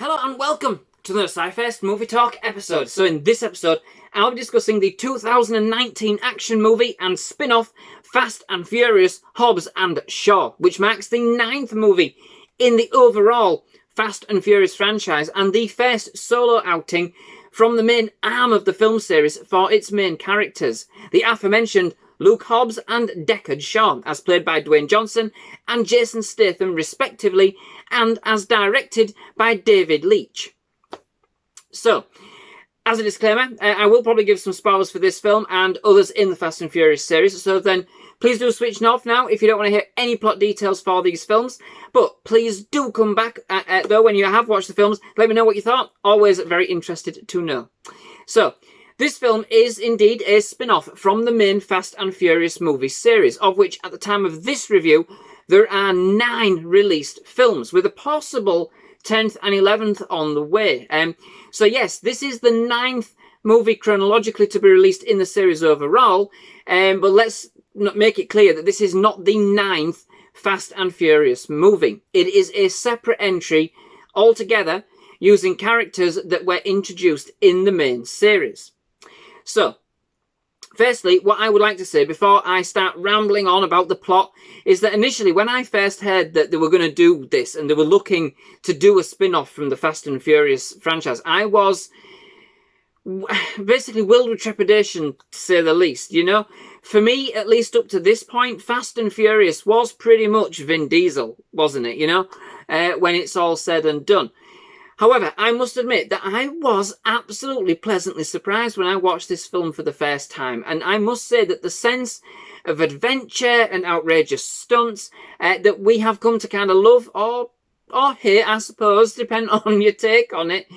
Hello and welcome to the SciFirst MovieTalk episode. So in this episode, I'll be discussing the 2019 action movie and spin-off Fast and Furious Hobbs and Shaw, which marks the 9th movie in the overall Fast and Furious franchise and the first solo outing from the main arm of the film series for its main characters, the aforementioned Luke Hobbs and Deckard Shaw, as played by Dwayne Johnson and Jason Statham respectively, and as directed by David Leitch. So, as a disclaimer, I will probably give some spoilers for this film and others in the Fast and Furious series, so then please do switch off now if you don't want to hear any plot details for these films. But please do come back, though, when you have watched the films. Let me know what you thought. Always very interested to know. So, this film is indeed a spin-off from the main Fast and Furious movie series, of which at the time of this review, there are 9 released films, with a possible 10th and 11th on the way. So yes, this is the 9th movie chronologically to be released in the series overall, but let's make it clear that this is not the 9th Fast and Furious movie. It is a separate entry altogether, using characters that were introduced in the main series. So, firstly, what I would like to say before I start rambling on about the plot is that initially when I first heard that they were going to do this and they were looking to do a spin-off from the Fast and Furious franchise, I was basically willed with trepidation, to say the least, you know. For me, at least up to this point, Fast and Furious was pretty much Vin Diesel, wasn't it, you know, when it's all said and done. However, I must admit that I was absolutely pleasantly surprised when I watched this film for the first time. And I must say that the sense of adventure and outrageous stunts that we have come to kind of love or hate, I suppose, depending on your take on it,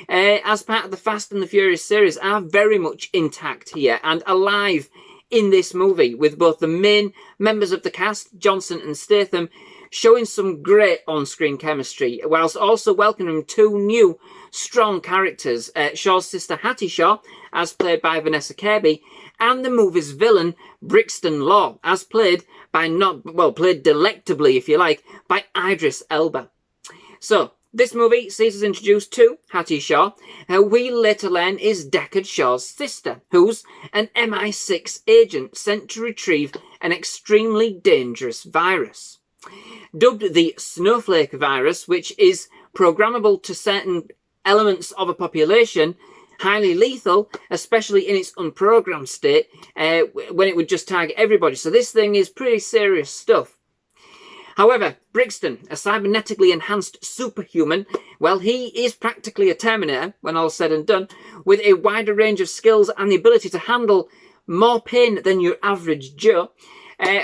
as part of the Fast and the Furious series are very much intact here and alive in this movie, with both the main members of the cast, Johnson and Statham, showing some great on-screen chemistry, whilst also welcoming 2 new strong characters, Shaw's sister Hattie Shaw, as played by Vanessa Kirby, and the movie's villain, Brixton Law, as played delectably, if you like, by Idris Elba. So, this movie sees us introduced to Hattie Shaw, who we later learn is Deckard Shaw's sister, who's an MI6 agent sent to retrieve an extremely dangerous virus. Dubbed the Snowflake virus, which is programmable to certain elements of a population, highly lethal, especially in its unprogrammed state, when it would just target everybody. So this thing is pretty serious stuff. However, Brixton, a cybernetically enhanced superhuman, well, he is practically a Terminator, when all's said and done, with a wider range of skills and the ability to handle more pain than your average Joe,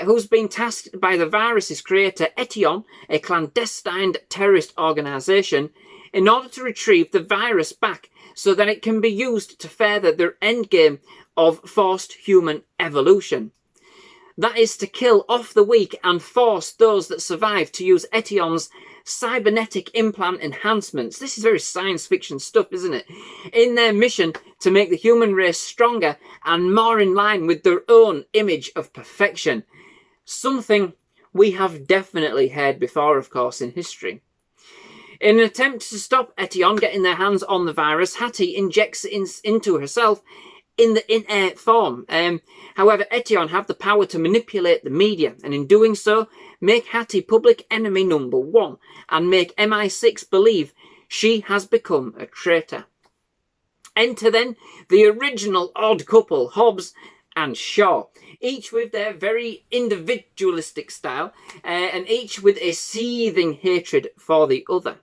who's been tasked by the virus's creator, Etion, a clandestine terrorist organisation, in order to retrieve the virus back so that it can be used to further their endgame of forced human evolution. That is to kill off the weak and force those that survive to use Etion's cybernetic implant enhancements. This is very science fiction stuff, isn't it? In their mission to make the human race stronger and more in line with their own image of perfection. Something we have definitely heard before, of course, in history. In an attempt to stop Etion getting their hands on the virus, Hattie injects it into herself in the inert form. However, Etion have the power to manipulate the media, and in doing so, make Hattie public enemy number 1, and make MI6 believe she has become a traitor. Enter then the original odd couple, Hobbs and Shaw, each with their very individualistic style, and each with a seething hatred for the other.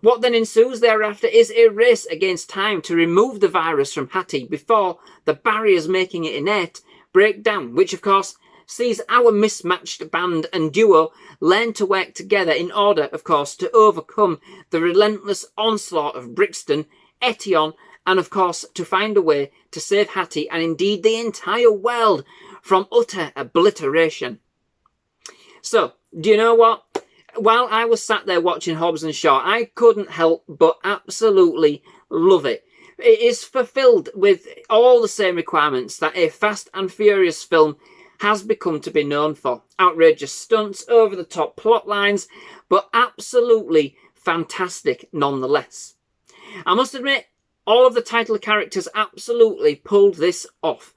What then ensues thereafter is a race against time to remove the virus from Hattie before the barriers making it inert break down, which of course sees our mismatched band and duo learn to work together in order, of course, to overcome the relentless onslaught of Brixton, Etion, and of course to find a way to save Hattie and indeed the entire world from utter obliteration. So, do you know what? While I was sat there watching Hobbs and Shaw, I couldn't help but absolutely love it. It is fulfilled with all the same requirements that a Fast and Furious film has become to be known for. Outrageous stunts, over-the-top plot lines, but absolutely fantastic nonetheless. I must admit, all of the title characters absolutely pulled this off.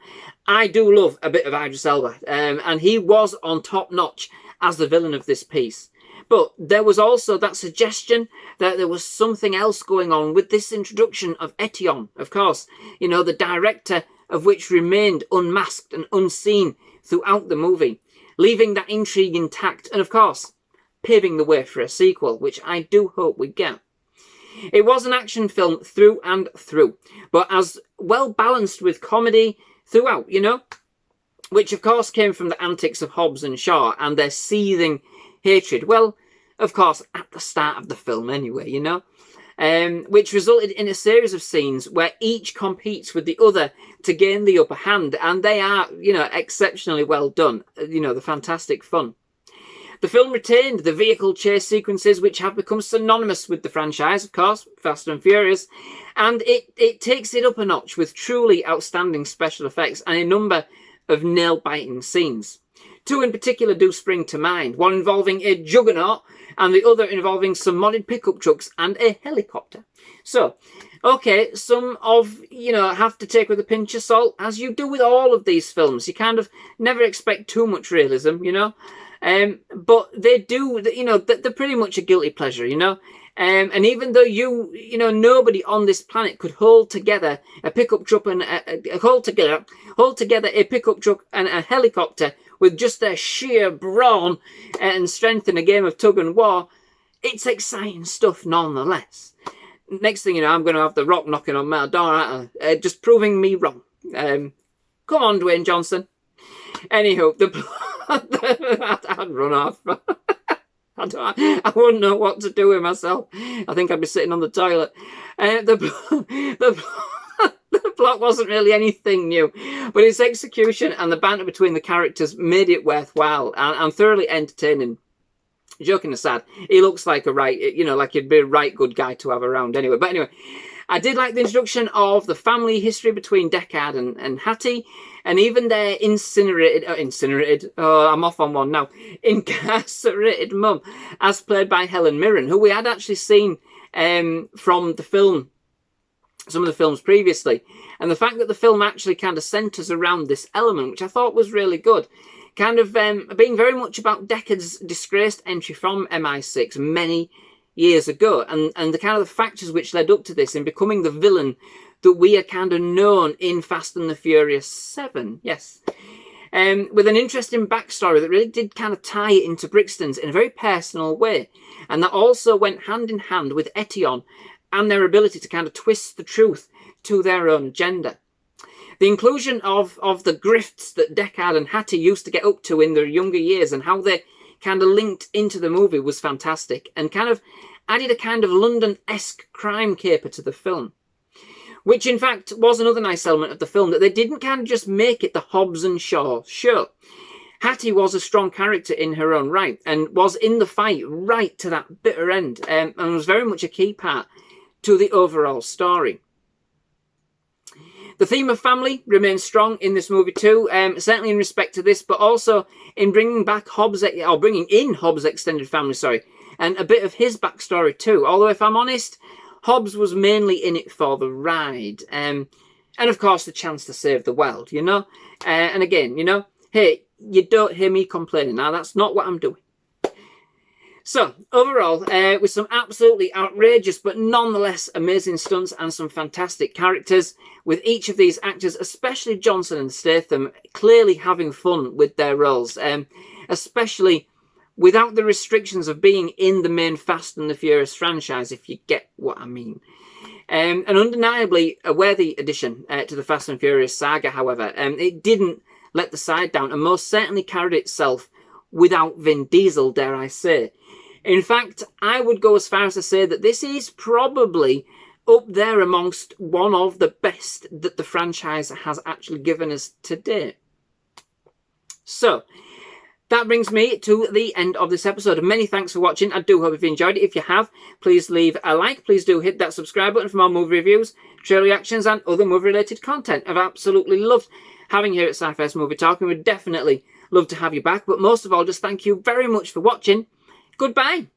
I do love a bit of Idris Elba, and he was on top notch as the villain of this piece. But there was also that suggestion that there was something else going on with this introduction of Etion, of course, you know, the director of which remained unmasked and unseen throughout the movie, leaving that intrigue intact and, of course, paving the way for a sequel, which I do hope we get. It was an action film through and through, but as well balanced with comedy throughout, you know, which of course came from the antics of Hobbs and Shaw and their seething hatred. Well, of course, at the start of the film anyway, you know, which resulted in a series of scenes where each competes with the other to gain the upper hand, and they are, you know, exceptionally well done, you know, the fantastic fun. The film retained the vehicle chase sequences which have become synonymous with the franchise, of course, Fast and Furious, and it takes it up a notch with truly outstanding special effects and a number of nail-biting scenes. Two in particular do spring to mind, one involving a juggernaut and the other involving some modded pickup trucks and a helicopter. So, okay, some of, you know, have to take with a pinch of salt, as you do with all of these films. You kind of never expect too much realism, you know. But they do, you know, they're pretty much a guilty pleasure, you know. And even though you know, nobody on this planet could hold together a pickup truck and hold together a pickup truck and a helicopter with just their sheer brawn and strength in a game of tug and war, it's exciting stuff nonetheless. Next thing you know, I'm going to have The Rock knocking on my door, aren't I? Just proving me wrong. Come on, Dwayne Johnson. Anywho, I'd run off. I wouldn't know what to do with myself. I think I'd be sitting on the toilet. The plot wasn't really anything new, but its execution and the banter between the characters made it worthwhile and thoroughly entertaining. Joking aside, he looks like like he'd be a right good guy to have around anyway. But anyway, I did like the introduction of the family history between Deckard and Hattie, and even their incarcerated mum, as played by Helen Mirren, who we had actually seen from the film, some of the films previously. And the fact that the film actually kind of centres around this element, which I thought was really good, kind of being very much about Deckard's disgraced entry from MI6 many years ago, and the kind of the factors which led up to this in becoming the villain that we are kind of known in Fast and the Furious 7. Yes. With an interesting backstory that really did kind of tie it into Brixton's in a very personal way, and that also went hand in hand with Etion and their ability to kind of twist the truth to their own agenda. The inclusion of the grifts that Deckard and Hattie used to get up to in their younger years and how they kind of linked into the movie was fantastic, and kind of added a kind of London-esque crime caper to the film. Which, in fact, was another nice element of the film, that they didn't kind of just make it the Hobbs and Shaw show. Hattie was a strong character in her own right, and was in the fight right to that bitter end, and was very much a key part to the overall story. The theme of family remains strong in this movie too, certainly in respect to this, but also in bringing in Hobbs' extended family, and a bit of his backstory too. Although, if I'm honest, Hobbs was mainly in it for the ride, and of course the chance to save the world, you know. And again, you know, hey, you don't hear me complaining. Now, that's not what I'm doing. So, overall, with some absolutely outrageous but nonetheless amazing stunts and some fantastic characters, with each of these actors, especially Johnson and Statham, clearly having fun with their roles, especially without the restrictions of being in the main Fast and the Furious franchise, if you get what I mean. And undeniably a worthy addition to the Fast and Furious saga, however. It didn't let the side down, and most certainly carried itself without Vin Diesel, dare I say. In fact, I would go as far as to say that this is probably up there amongst one of the best that the franchise has actually given us to date. So, that brings me to the end of this episode. Many thanks for watching. I do hope you've enjoyed it. If you have, please leave a like. Please do hit that subscribe button for more movie reviews, trailer reactions, and other movie-related content. I've absolutely loved having you here at SciFirst MovieTalk, and would definitely love to have you back. But most of all, just thank you very much for watching. Goodbye.